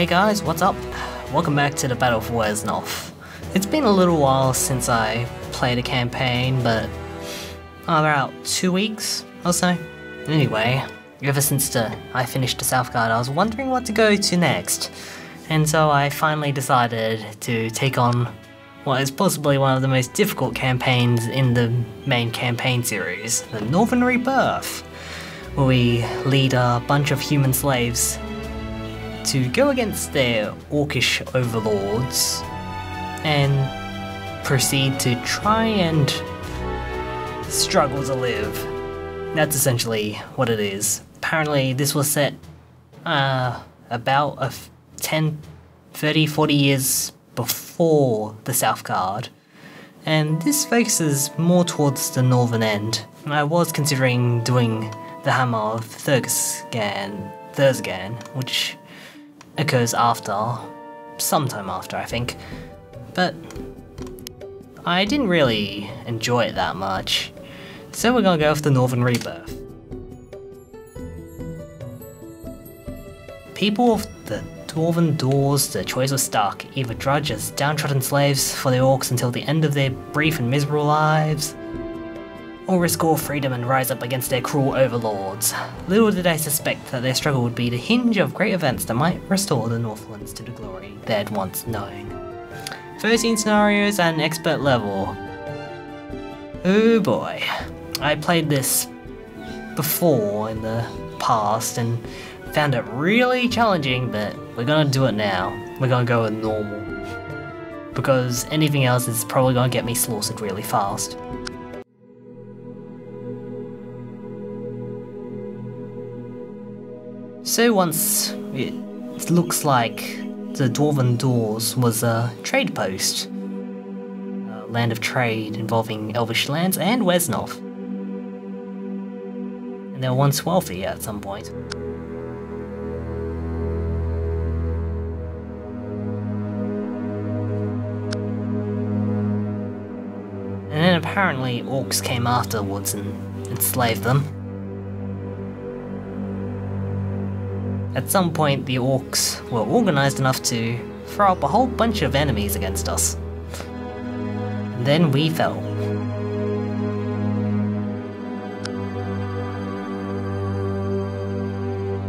Hey guys, what's up? Welcome back to the Battle for Wesnoth. It's been a little while since I played a campaign, but about 2 weeks or so. Anyway, ever since I finished the Southguard, I was wondering what to go to next. And so I finally decided to take on what is possibly one of the most difficult campaigns in the main campaign series, the Northern Rebirth, where we lead a bunch of human slaves to go against their orcish overlords and proceed to try and struggle to live. That's essentially what it is. Apparently this was set about 30-40 years before the Southguard, and this focuses more towards the northern end. I was considering doing the Hammer of Thursgan, which occurs sometime after I think, but I didn't really enjoy it that much, so we're gonna go with the Northern Rebirth. People of the Dwarven Doors, the choice was stark: either drudge as downtrodden slaves for the orcs until the end of their brief and miserable lives, or risk all freedom and rise up against their cruel overlords. Little did I suspect that their struggle would be the hinge of great events that might restore the Northlands to the glory they had once known. 13 scenarios at an expert level. Oh boy. I played this before in the past and found it really challenging, but we're gonna do it now. We're gonna go with normal, because anything else is probably gonna get me slaughtered really fast. So once it looks like the Dwarven Doors was a trade post, a land of trade involving elvish lands and Wesnoth, and they were once wealthy at some point. And then apparently orcs came afterwards and enslaved them. At some point the orcs were organised enough to throw up a whole bunch of enemies against us. And then we fell.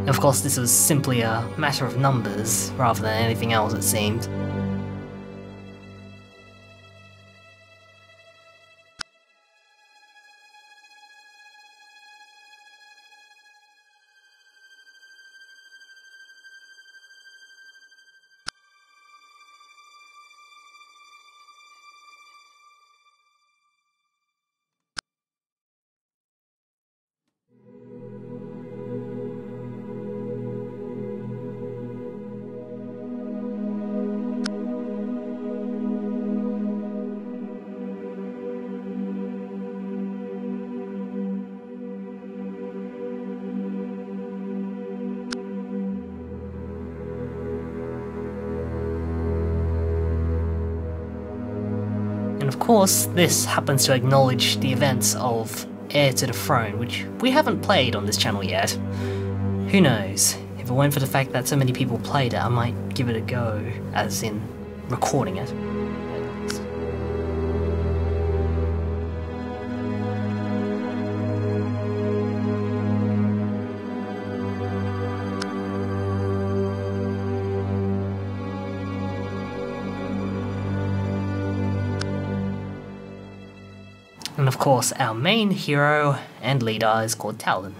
Of course this was simply a matter of numbers rather than anything else, it seemed. And of course, this happens to acknowledge the events of Heir to the Throne, which we haven't played on this channel yet. Who knows? If it weren't for the fact that so many people played it, I might give it a go, as in recording it. And of course, our main hero and leader is called Talon.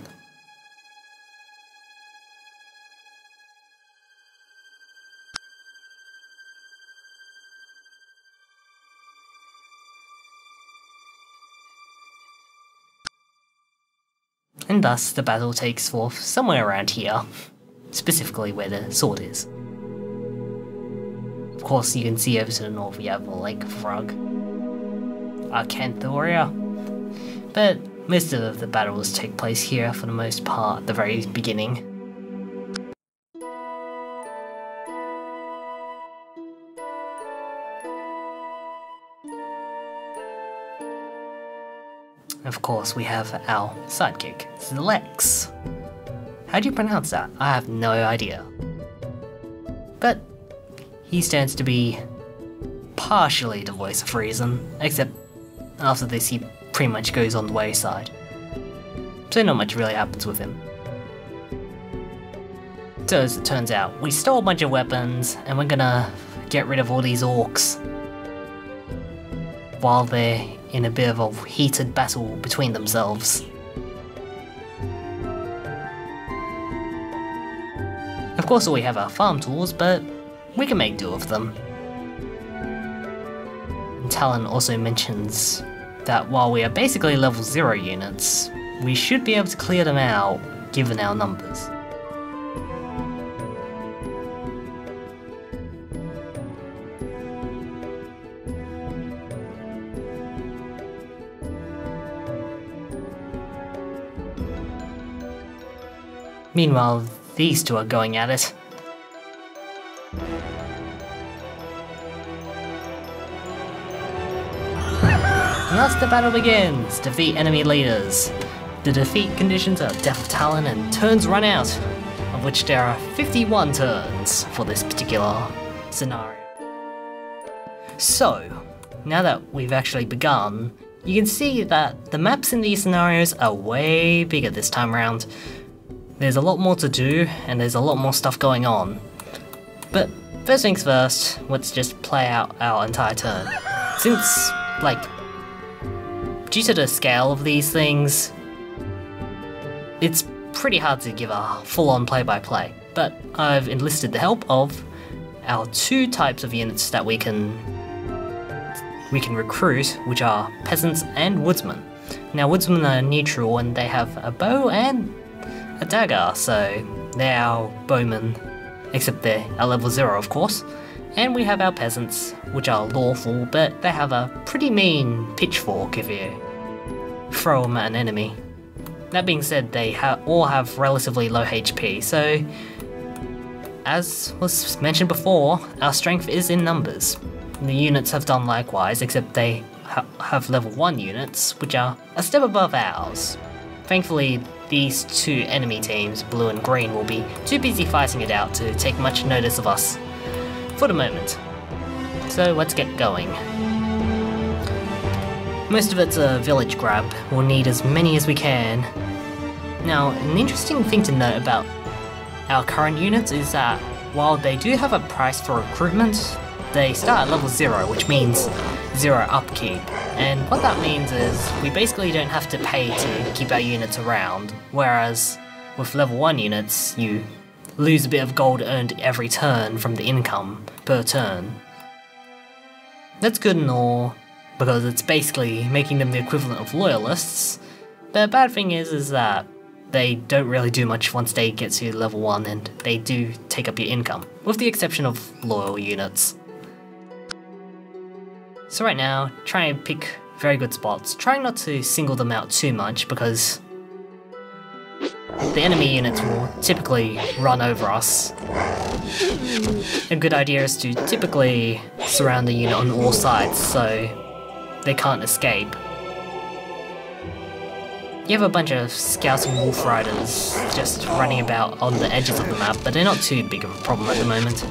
And thus, the battle takes forth somewhere around here, specifically where the sword is. Of course, you can see over to the north we have a Lake of Frog, Arcanthoria, but most of the battles take place here for the most part at the very beginning. Of course, we have our sidekick, Lex. How do you pronounce that? I have no idea. but he stands to be partially the voice of reason, except after this he pretty much goes on the wayside. So not much really happens with him. So as it turns out, we stole a bunch of weapons and we're gonna get rid of all these orcs while they're in a bit of a heated battle between themselves. Of course all we have are farm tools, but we can make do of them. And Talon also mentions that while we are basically level 0 units, we should be able to clear them out given our numbers. Meanwhile, these two are going at it. And thus the battle begins! Defeat enemy leaders. The defeat conditions are Death of Talon and turns run out, of which there are 51 turns for this particular scenario. So, now that we've actually begun, you can see that the maps in these scenarios are way bigger this time around. There's a lot more to do, and there's a lot more stuff going on. But first things first, let's just play out our entire turn. Since, like, due to the scale of these things, it's pretty hard to give a full-on play-by-play. But I've enlisted the help of our two types of units that we can recruit, which are peasants and woodsmen. Now woodsmen are neutral and they have a bow and a dagger, so they're our bowmen, except they're at level 0 of course. And we have our peasants, which are lawful, but they have a pretty mean pitchfork if you throw them at an enemy. That being said, they all have relatively low HP, so as was mentioned before, our strength is in numbers. The units have done likewise, except they have level 1 units, which are a step above ours. Thankfully, these two enemy teams, blue and green, will be too busy fighting it out to take much notice of us for the moment. So let's get going. Most of it's a village grab. We'll need as many as we can. Now, an interesting thing to note about our current units is that while they do have a price for recruitment, they start at level 0, which means 0 upkeep. And what that means is we basically don't have to pay to keep our units around, whereas with level 1 units, you lose a bit of gold earned every turn from the income per turn. That's good and all, because it's basically making them the equivalent of loyalists. The bad thing is that they don't really do much once they get to level 1 and they do take up your income, with the exception of loyal units. So right now, try and pick very good spots, trying not to single them out too much because the enemy units will typically run over us. A good idea is to typically surround the unit on all sides so they can't escape. You have a bunch of scouts and wolf riders just running about on the edges of the map, but they're not too big of a problem at the moment.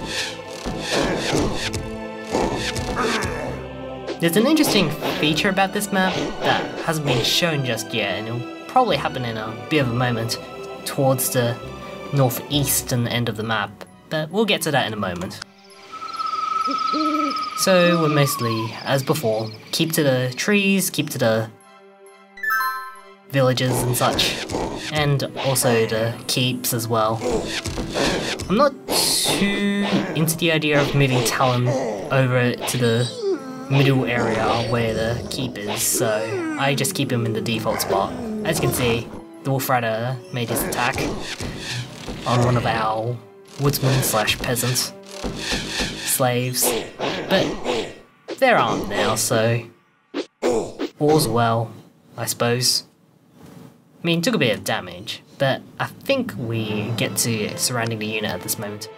There's an interesting feature about this map that hasn't been shown just yet, and it'll probably happen in a bit of a moment towards the northeastern end of the map, but we'll get to that in a moment. So we're mostly, as before, keep to the trees, keep to the villages and such, and also the keeps as well. I'm not too into the idea of moving Talon over to the middle area where the keep is, so I just keep him in the default spot. As you can see, the Wolf Rider made his attack on one of our woodsmen slash peasants slaves, but there aren't now, so all's well, I suppose. I mean, took a bit of damage, but I think we get to surrounding the unit at this moment.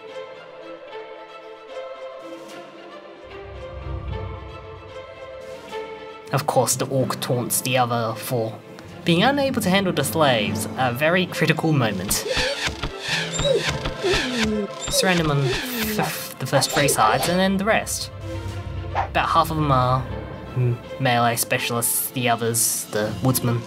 Of course, the orc taunts the other for being unable to handle the slaves, a very critical moment. Surround him on the first 3 sides, and then the rest. About half of them are melee specialists, the others, the woodsmen.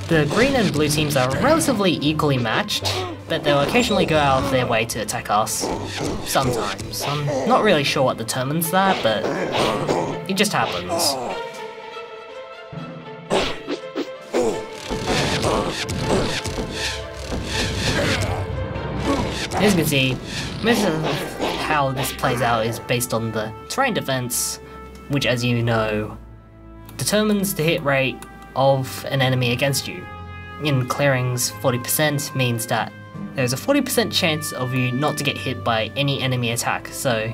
The green and blue teams are relatively equally matched, but they'll occasionally go out of their way to attack us. Sometimes. I'm not really sure what determines that, but it just happens. As you can see, most of how this plays out is based on the terrain defense, which, as you know, determines the hit rate of an enemy against you. In clearings, 40% means that there's a 40% chance of you not to get hit by any enemy attack, so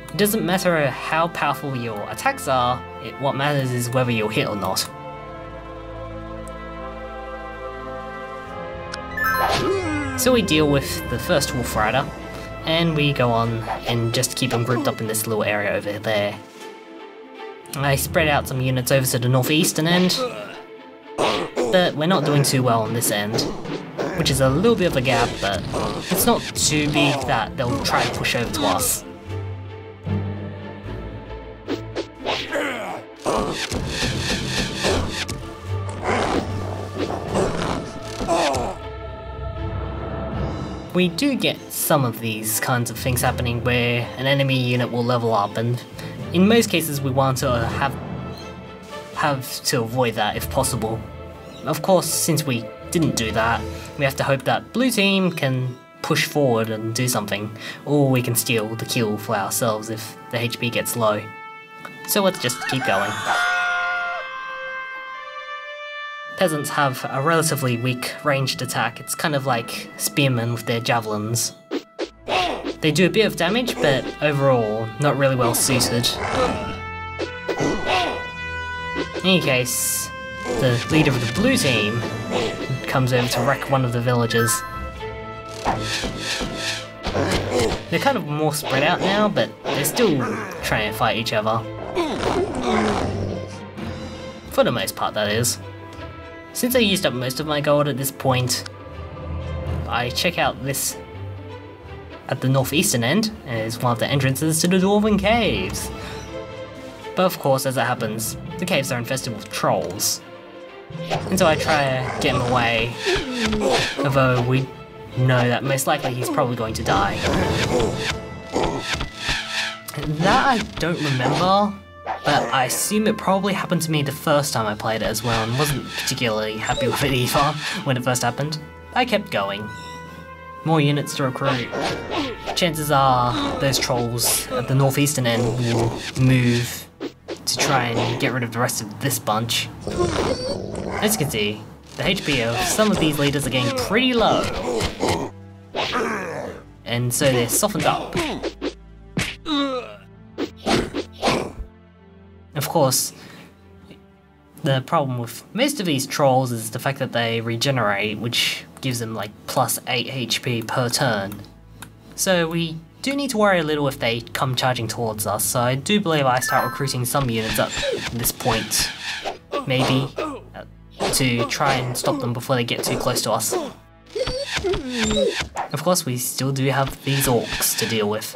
it doesn't matter how powerful your attacks are, what matters is whether you're hit or not. So we deal with the first Wolf Rider, and we go on and just keep them grouped up in this little area over there. I spread out some units over to the northeastern end, but we're not doing too well on this end, which is a little bit of a gap, but it's not too big that they'll try to push over to us. We do get some of these kinds of things happening where an enemy unit will level up, and in most cases we want to have to avoid that if possible. Of course, since we didn't do that, we have to hope that blue team can push forward and do something, or we can steal the kill for ourselves if the HP gets low. So let's just keep going. Peasants have a relatively weak ranged attack. It's kind of like spearmen with their javelins. They do a bit of damage, but overall, not really well suited. In any case, the leader of the blue team comes over to wreck one of the villagers. They're kind of more spread out now, but they're still trying to fight each other. For the most part, that is. Since I used up most of my gold at this point, I check out this at the northeastern end as one of the entrances to the Dwarven Caves. But of course, as it happens, the caves are infested with trolls. And so I try to get him away, although we know that most likely he's probably going to die. That I don't remember, but I assume it probably happened to me the first time I played it as well and wasn't particularly happy with it either when it first happened. I kept going. More units to recruit. Chances are those trolls at the northeastern end will move to try and get rid of the rest of this bunch. As you can see, the HP of some of these leaders are getting pretty low. And so they're softened up. Of course, the problem with most of these trolls is the fact that they regenerate, which gives them like plus 8 HP per turn. So we do need to worry a little if they come charging towards us, so I do believe I start recruiting some units at this point, maybe, to try and stop them before they get too close to us. Of course, we still do have these orcs to deal with.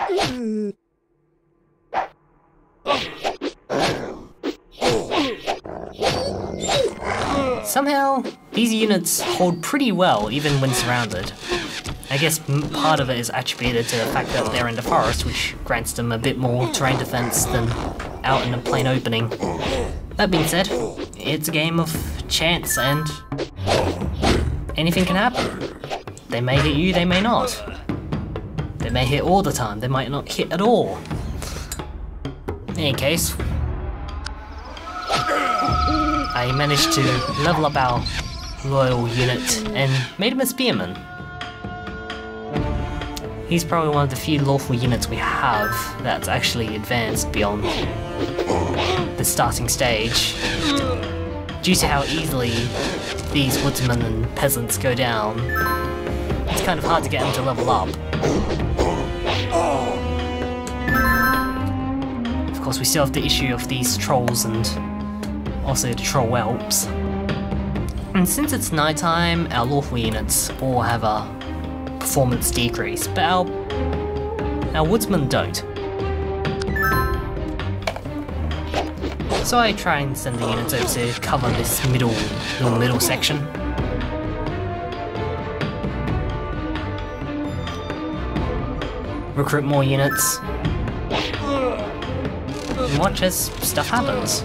Somehow, these units hold pretty well even when surrounded. I guess part of it is attributed to the fact that they're in the forest, which grants them a bit more terrain defense than out in a plain opening. That being said, it's a game of chance and anything can happen. They may hit you, they may not. They may hit all the time, they might not hit at all. In any case, I managed to level up our loyal unit and made him a spearman. He's probably one of the few lawful units we have that's actually advanced beyond the starting stage. Due to how easily these woodsmen and peasants go down, it's kind of hard to get them to level up. Of course, we still have the issue of these trolls and also the troll whelps. And since it's nighttime, our lawful units all have a performance decrease, but our woodsmen don't. So I try and send the units over to cover this little middle section. Recruit more units. And watch as stuff happens.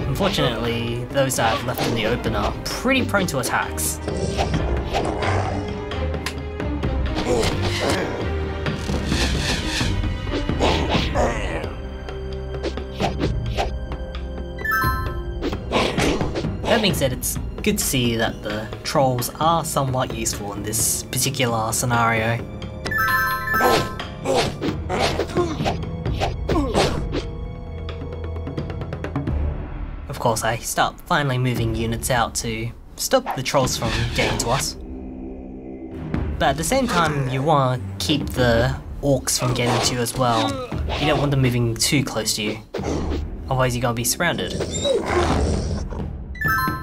Unfortunately, those that I've left in the open are pretty prone to attacks. That being said, it's good to see that the trolls are somewhat useful in this particular scenario. Of course, I start finally moving units out to stop the trolls from getting to us. But at the same time, you want to keep the orcs from getting to you as well. You don't want them moving too close to you, otherwise you're gonna be surrounded.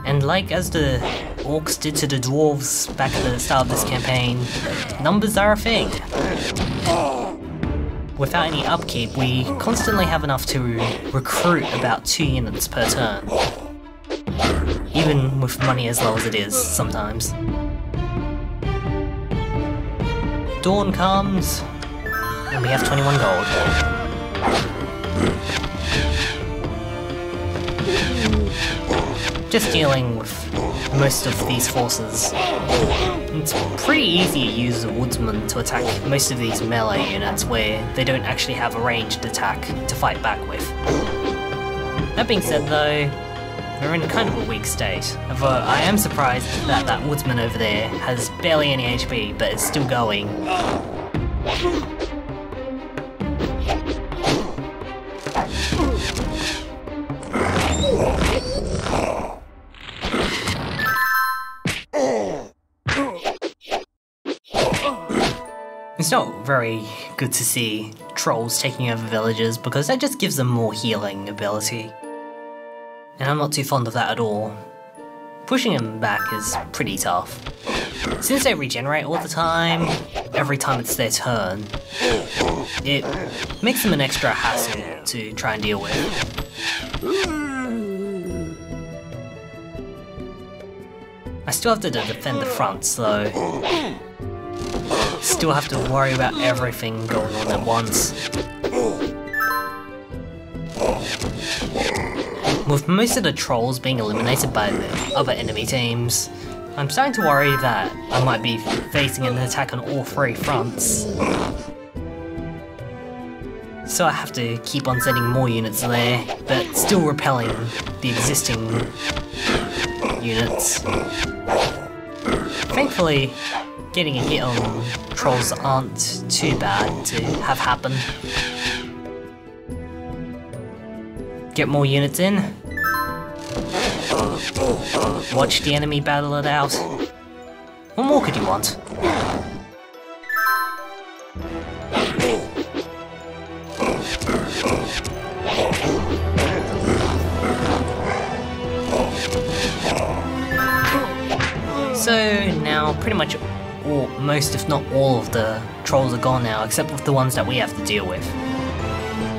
And like as the orcs did to the dwarves back at the start of this campaign, numbers are a thing. Without any upkeep, we constantly have enough to recruit about 2 units per turn. Even with money as low as it is, sometimes. Dawn comes, and we have 21 gold. Just dealing with most of these forces. It's pretty easy to use a woodsman to attack most of these melee units where they don't actually have a ranged attack to fight back with. That being said though, we're in kind of a weak state, although I am surprised that that woodsman over there has barely any HP but is still going. It's not very good to see trolls taking over villages because that just gives them more healing ability. And I'm not too fond of that at all. Pushing them back is pretty tough. Since they regenerate all the time, every time it's their turn, it makes them an extra hassle to try and deal with. I still have to defend the fronts though. Still have to worry about everything going on at once. With most of the trolls being eliminated by the other enemy teams, I'm starting to worry that I might be facing an attack on all 3 fronts. So I have to keep on sending more units there, but still repelling the existing units. Thankfully, getting a hit on trolls aren't too bad to have happen. Get more units in. Watch the enemy battle it out. What more could you want? So now pretty much most if not all of the trolls are gone now, except with the ones that we have to deal with.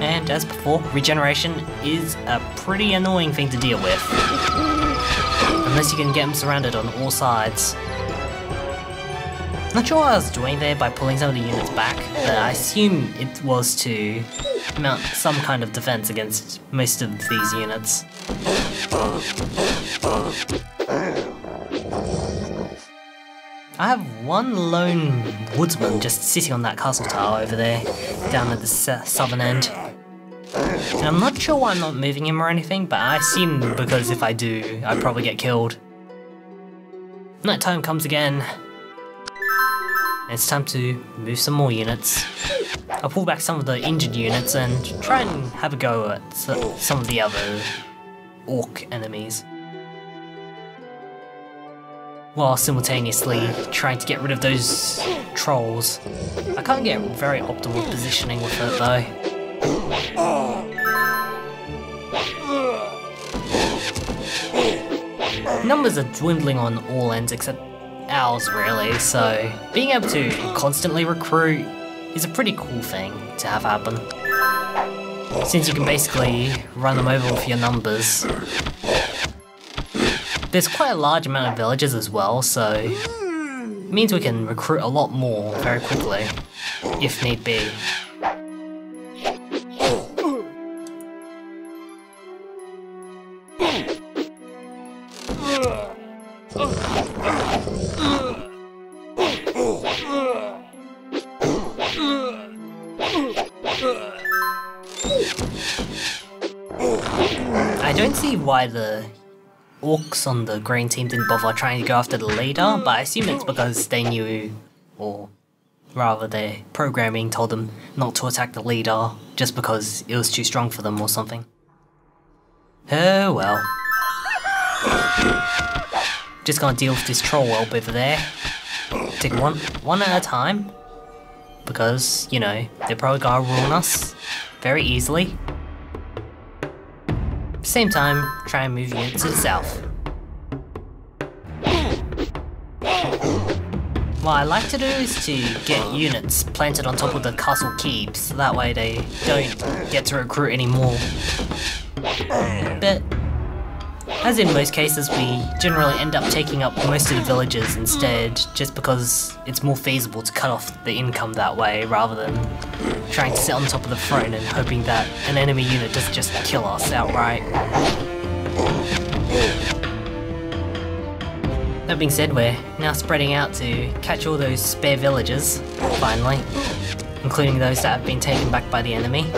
And as before, regeneration is a pretty annoying thing to deal with. Unless you can get them surrounded on all sides. Not sure what I was doing there by pulling some of the units back, but I assume it was to mount some kind of defense against most of these units. I have one lone woodsman just sitting on that castle tower over there, down at the southern end. And I'm not sure why I'm not moving him or anything, but I assume because if I do, I'd probably get killed. Nighttime comes again. It's time to move some more units. I'll pull back some of the injured units and try and have a go at some of the other orc enemies, while simultaneously trying to get rid of those trolls. I can't get very optimal positioning with it though. Numbers are dwindling on all ends except ours really, so being able to constantly recruit is a pretty cool thing to have happen. Since you can basically run them over with your numbers. There's quite a large amount of villages as well, so it means we can recruit a lot more very quickly, if need be. I don't see why the orcs on the green team didn't bother trying to go after the leader, but I assume it's because they knew, or rather their programming told them not to attack the leader just because it was too strong for them or something. Oh well. Just gonna deal with this troll whelp over there. Take one at a time. Because, you know, they're probably gonna ruin us very easily. Same time, try and move units to the south. What I like to do is to get units planted on top of the castle keeps, so that way they don't get to recruit anymore. But, as in most cases, we generally end up taking up most of the villages instead, just because it's more feasible to cut off the income that way, rather than trying to sit on top of the throne and hoping that an enemy unit doesn't just kill us outright. That being said, we're now spreading out to catch all those spare villages, finally, including those that have been taken back by the enemy.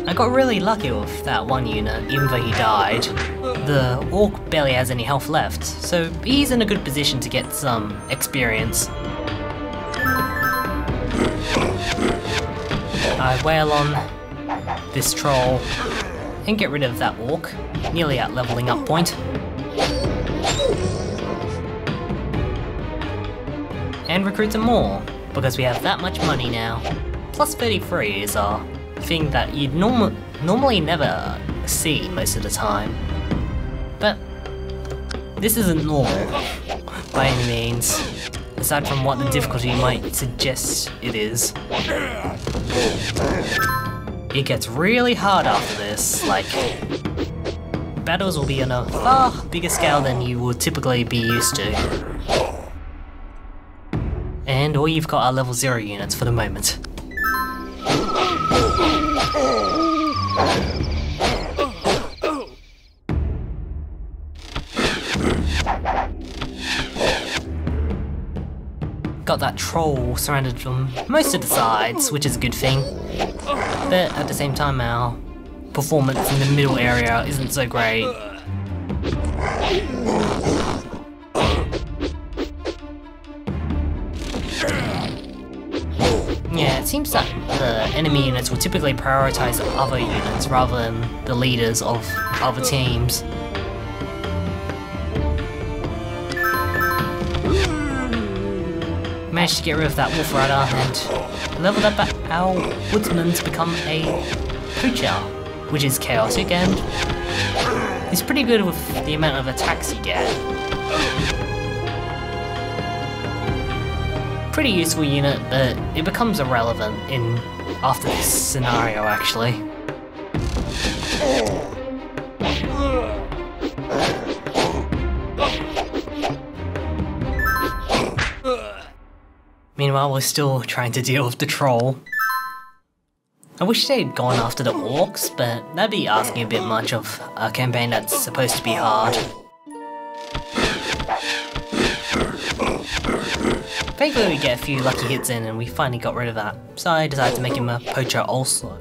I got really lucky with that one unit, even though he died. The orc barely has any health left, so he's in a good position to get some experience. I wail on this troll and get rid of that orc, nearly at leveling up point. And recruit some more, because we have that much money now. Plus 33 is a thing that you'd normally never see most of the time. But this isn't normal, by any means, aside from what the difficulty might suggest it is. It gets really hard after this, like, battles will be on a far bigger scale than you would typically be used to. And all you've got are level 0 units for the moment. Got that troll surrounded from most of the sides, which is a good thing. But at the same time, our performance in the middle area isn't so great. Yeah, it seems that the enemy units will typically prioritize other units rather than the leaders of other teams. Managed to get rid of that wolf rider and leveled up our woodsman to become a poacher, which is chaotic and is pretty good with the amount of attacks you get. Pretty useful unit, but it becomes irrelevant after this scenario actually. Meanwhile, we're still trying to deal with the troll. I wish they'd gone after the orcs, but that'd be asking a bit much of a campaign that's supposed to be hard. Thankfully we get a few lucky hits in and we finally got rid of that, so I decided to make him a poacher also.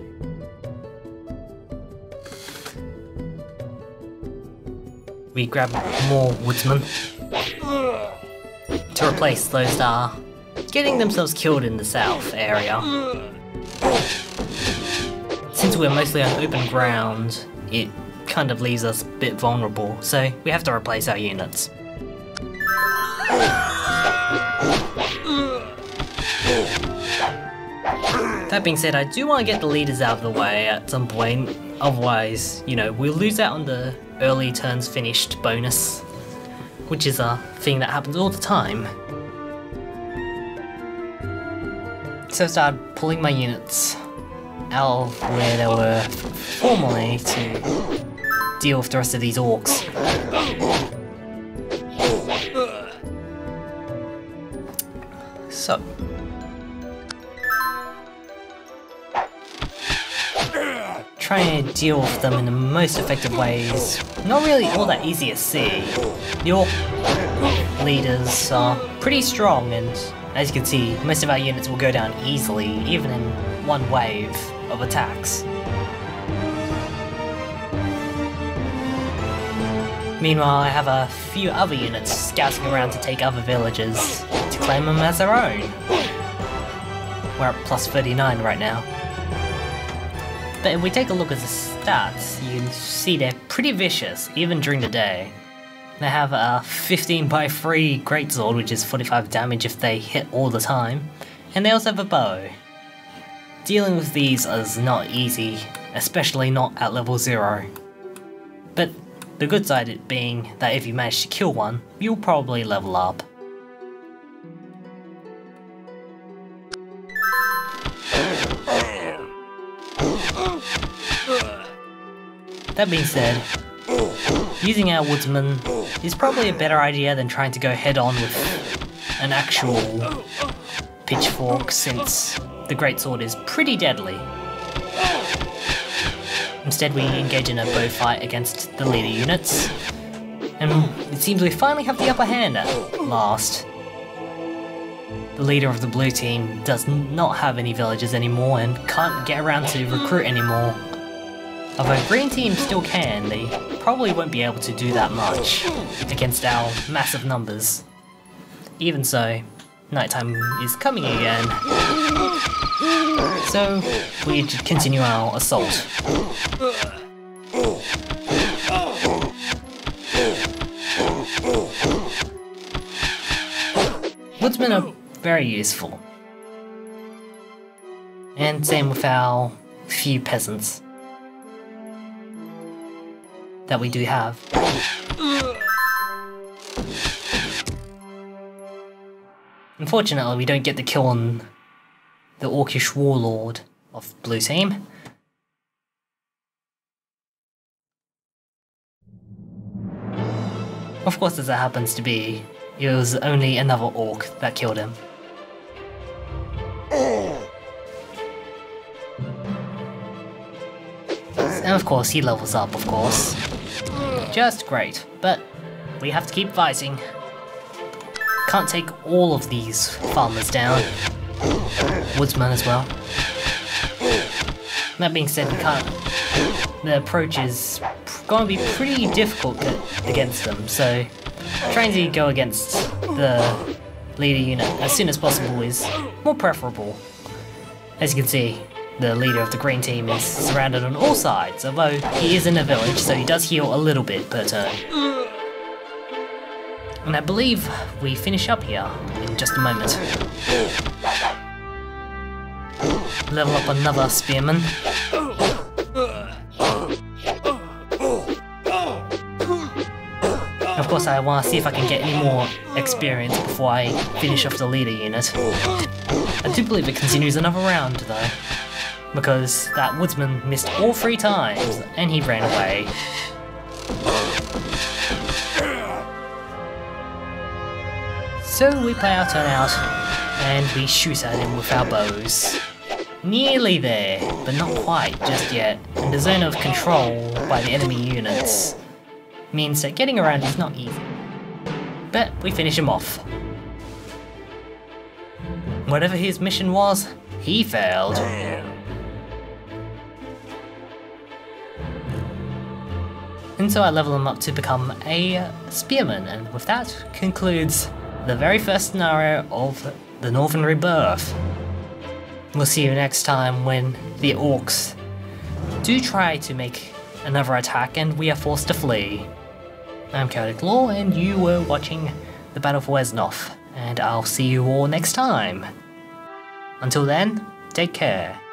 We grab more woodsmen to replace those that are getting themselves killed in the south area. Since we're mostly on open ground, it kind of leaves us a bit vulnerable, so we have to replace our units. That being said, I do want to get the leaders out of the way at some point, otherwise, you know, we'll lose out on the early turns finished bonus, which is a thing that happens all the time. So I started pulling my units out of where they were formerly to deal with the rest of these orcs. So, trying to deal with them in the most effective ways, not really all that easy to see. The orc leaders are pretty strong, and as you can see, most of our units will go down easily, even in one wave of attacks. Meanwhile, I have a few other units scouting around to take other villages to claim them as their own. We're at plus 39 right now. But if we take a look at the stats, you can see they're pretty vicious, even during the day. They have a 15x3 greatsword, which is 45 damage if they hit all the time, and they also have a bow. Dealing with these is not easy, especially not at level 0. But the good side of it being that if you manage to kill one, you'll probably level up. That being said, using our woodsman is probably a better idea than trying to go head on with an actual pitchfork, since the greatsword is pretty deadly. Instead we engage in a bow fight against the leader units, and it seems we finally have the upper hand at last. The leader of the blue team does not have any villagers anymore and can't get around to recruit anymore. Although green team still can, they probably won't be able to do that much against our massive numbers. Even so, nighttime is coming again, so we continue our assault. Woodsmen are very useful, and same with our few peasants that we do have. Unfortunately, we don't get the kill on the orcish warlord of blue team. Of course, as it happens to be, it was only another orc that killed him. And of course, he levels up, of course. Just great, but we have to keep fighting. Can't take all of these farmers down. Woodsman as well. That being said, we can't. The approach is going to be pretty difficult against them, so trying to go against the leader unit as soon as possible is more preferable. As you can see, the leader of the green team is surrounded on all sides, although he is in a village, so he does heal a little bit per turn. And I believe we finish up here in just a moment. Level up another spearman. Of course, I want to see if I can get any more experience before I finish off the leader unit. I do believe it continues another round though, because that woodsman missed all 3 times and he ran away. So we play our turn out and we shoot at him with our bows. Nearly there, but not quite just yet, and the zone of control by the enemy units means that getting around is not easy. But we finish him off. Whatever his mission was, he failed. And so I level him up to become a spearman, and with that concludes the very first scenario of the Northern Rebirth. We'll see you next time when the orcs do try to make another attack and we are forced to flee. I'm Chaotic Law and you were watching the Battle for Wesnoth, and I'll see you all next time. Until then, take Take care.